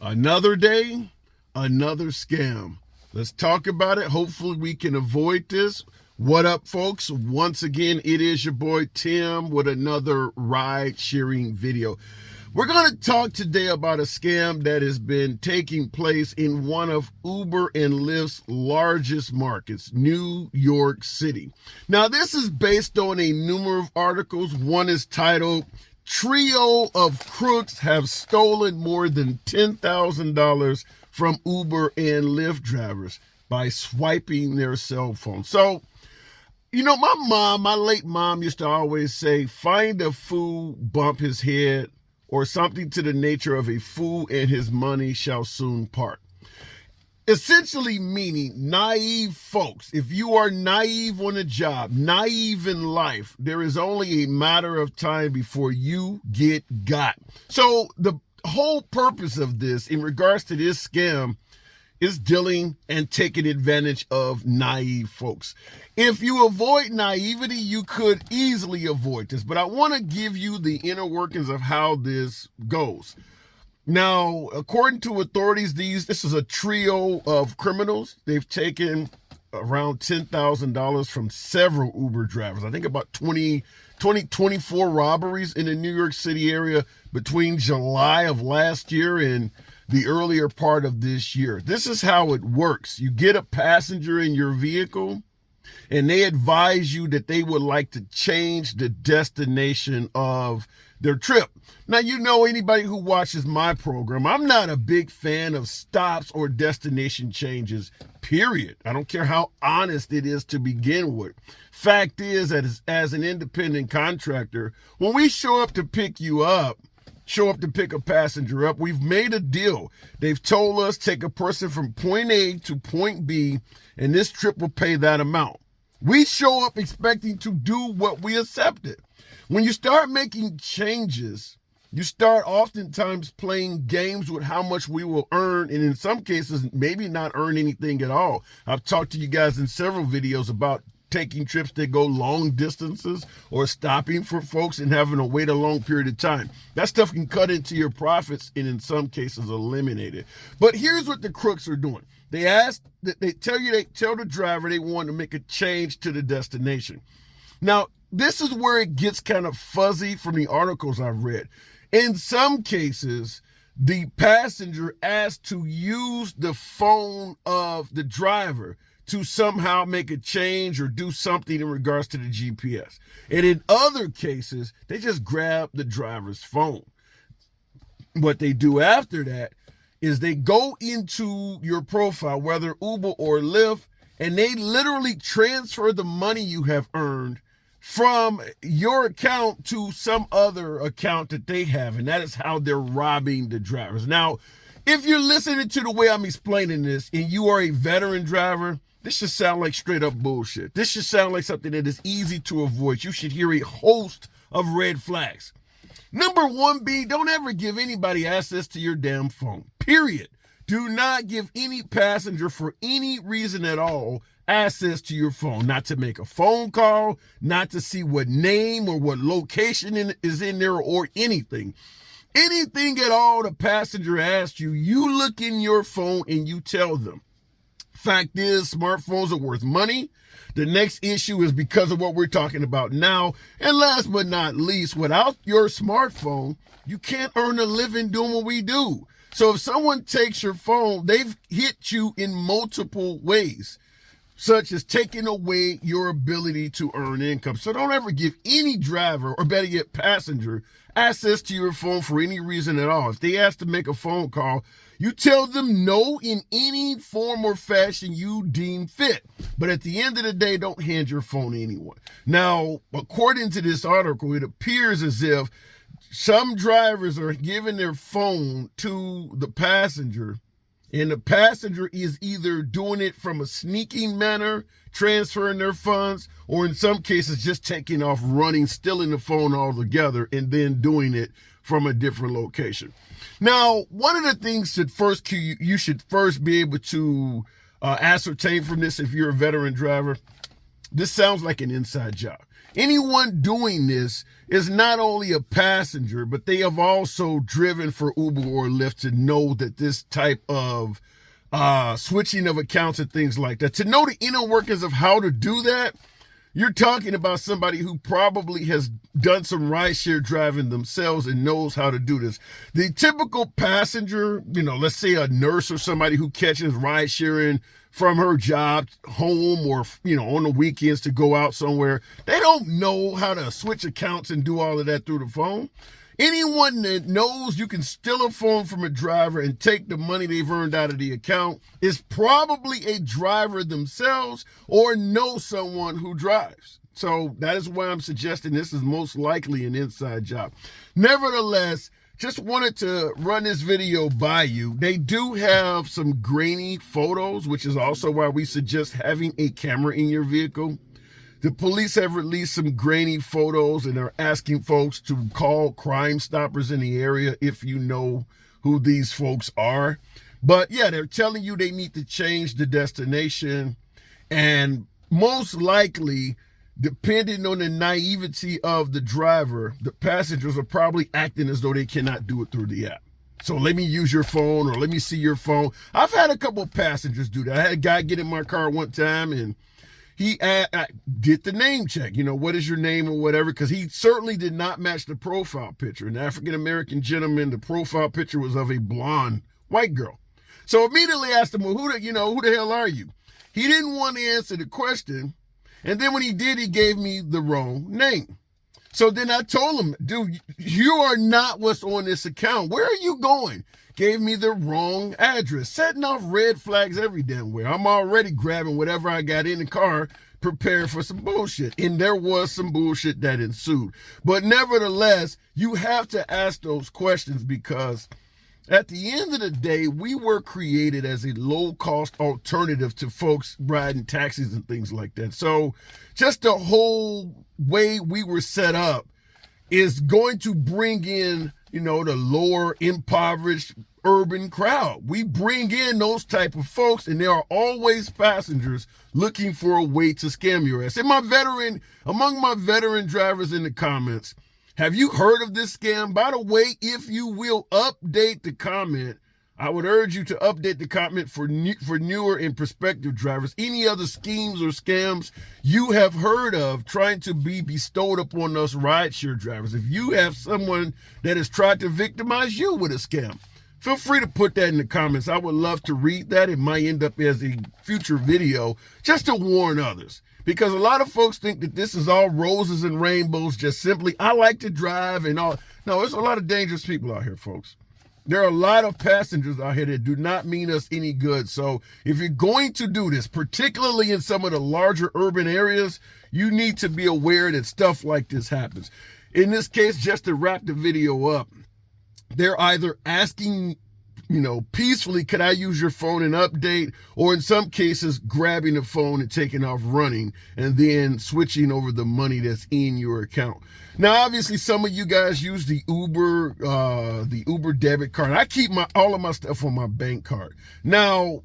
Another day, another scam. Let's talk about it. Hopefully we can avoid this. What up, folks? Once again, it is your boy Tim with another ride sharing video. We're going to talk today about a scam that has been taking place in one of Uber and Lyft's largest markets, New York City. Now, this is based on a number of articles. One is titled, "Trio of Crooks Have Stolen More Than $10,000 from Uber and Lyft drivers by swiping their cell phone." So, my late mom used to always say, find a fool, bump his head, or something to the nature of a fool and his money shall soon part. Essentially meaning naive folks. If you are naive on a job, naive in life, there is only a matter of time before you get got. So the whole purpose of this in regards to this scam is dealing and taking advantage of naive folks. If you avoid naivety, you could easily avoid this, but I want to give you the inner workings of how this goes. Now, according to authorities, this is a trio of criminals. They've taken around $10,000 from several Uber drivers. I think about 24 robberies in the New York City area between July of last year and the earlier part of this year. This is how it works. You get a passenger in your vehicle and they advise you that they would like to change the destination of their trip. Now, anybody who watches my program, I'm not a big fan of stops or destination changes, period. I don't care how honest it is to begin with. Fact is that as an independent contractor, when we show up to pick a passenger up, we've made a deal. They've told us take a person from point A to point B, and this trip will pay that amount. We show up expecting to do what we accepted. When you start making changes, you start oftentimes playing games with how much we will earn, and in some cases, maybe not earn anything at all. I've talked to you guys in several videos about taking trips that go long distances or stopping for folks and having to wait a long period of time. That stuff can cut into your profits and in some cases eliminate it. But here's what the crooks are doing. They tell the driver they want to make a change to the destination. Now, this is where it gets kind of fuzzy from the articles I've read. In some cases, the passenger asked to use the phone of the driver to somehow make a change or do something in regards to the GPS. And in other cases, they just grab the driver's phone. What they do after that is they go into your profile, whether Uber or Lyft, and they literally transfer the money you have earned from your account to some other account that they have. And that is how they're robbing the drivers. Now, if you're listening to the way I'm explaining this and you are a veteran driver, this should sound like straight up bullshit. This should sound like something that is easy to avoid. You should hear a host of red flags. Number one being, don't ever give anybody access to your damn phone. Period. Do not give any passenger for any reason at all access to your phone. Not to make a phone call, not to see what name or what location is in there or anything. Anything at all the passenger asks you, you look in your phone and you tell them. Fact is, smartphones are worth money. The next issue is because of what we're talking about now. And last but not least, without your smartphone, you can't earn a living doing what we do. So if someone takes your phone, they've hit you in multiple ways, such as taking away your ability to earn income. So don't ever give any driver, or better yet passenger, access to your phone for any reason at all. If they ask to make a phone call, you tell them no in any form or fashion you deem fit. But at the end of the day, don't hand your phone to anyone. Now, according to this article, it appears as if some drivers are giving their phone to the passenger, and the passenger is either doing it from a sneaking manner, transferring their funds, or in some cases just taking off running, stealing the phone altogether, and then doing it from a different location. Now, one of the things that you should first be able to ascertain from this, if you're a veteran driver, this sounds like an inside job. anyone doing this is not only a passenger, but they have also driven for Uber or Lyft to know that this type of switching of accounts and things like that, to know the inner workings of how to do that. You're talking about somebody who probably has done some rideshare driving themselves and knows how to do this. The typical passenger, let's say a nurse or somebody who catches ride sharing from her job home or, on the weekends to go out somewhere, they don't know how to switch accounts and do all of that through the phone. Anyone that knows you can steal a phone from a driver and take the money they've earned out of the account is probably a driver themselves or know someone who drives. So that is why I'm suggesting this is most likely an inside job. Nevertheless, just wanted to run this video by you. They do have some grainy photos, which is also why we suggest having a camera in your vehicle. The police have released some grainy photos and are asking folks to call Crime Stoppers in the area if you know who these folks are. But yeah, they're telling you they need to change the destination, and most likely, depending on the naivety of the driver, the passengers are probably acting as though they cannot do it through the app. So let me use your phone, or let me see your phone. I've had a couple of passengers do that. I had a guy get in my car one time and he did the name check, what is your name or whatever, because he certainly did not match the profile picture. An African-American gentleman, the profile picture was of a blonde white girl. So immediately asked him, well, who the hell are you? He didn't want to answer the question. And then when he did, he gave me the wrong name. So then I told him, dude, you are not what's on this account. Where are you going? Gave me the wrong address, setting off red flags every damn way. I'm already grabbing whatever I got in the car, prepared for some bullshit. And there was some bullshit that ensued. But nevertheless, you have to ask those questions, because at the end of the day, we were created as a low-cost alternative to folks riding taxis and things like that. So just the whole way we were set up is going to bring in, the lower impoverished urban crowd. We bring in those type of folks, and there are always passengers looking for a way to scam your ass. And among my veteran drivers in the comments, have you heard of this scam? By the way, if you will update the comment, I would urge you to update the comment for newer and prospective drivers. Any other schemes or scams you have heard of trying to be bestowed upon us rideshare drivers. If you have someone that has tried to victimize you with a scam, feel free to put that in the comments. I would love to read that. It might end up as a future video just to warn others. Because a lot of folks think that this is all roses and rainbows, just simply, I like to drive and all. No, there's a lot of dangerous people out here, folks. There are a lot of passengers out here that do not mean us any good. So if you're going to do this, particularly in some of the larger urban areas, you need to be aware that stuff like this happens. In this case, just to wrap the video up, they're either asking, peacefully, could I use your phone and update? Or in some cases, grabbing the phone and taking off running and then switching over the money that's in your account. Now, obviously, some of you guys use the Uber debit card. I keep all of my stuff on my bank card. Now,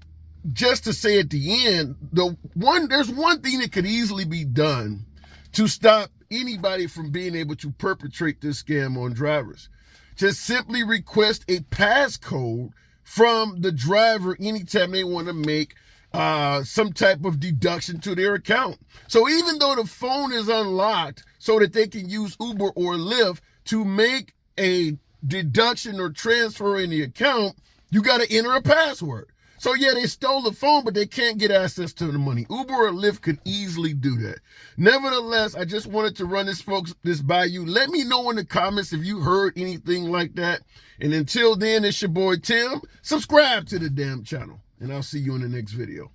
just to say at the end, there's one thing that could easily be done to stop anybody from being able to perpetrate this scam on drivers. Just simply request a passcode from the driver anytime they want to make some type of deduction to their account. So even though the phone is unlocked so that they can use Uber or Lyft to make a deduction or transfer in the account, you got to enter a password. So yeah, they stole the phone, but they can't get access to the money. Uber or Lyft could easily do that. Nevertheless, I just wanted to run this by you. Let me know in the comments if you heard anything like that. And until then, it's your boy Tim. Subscribe to the damn channel, and I'll see you in the next video.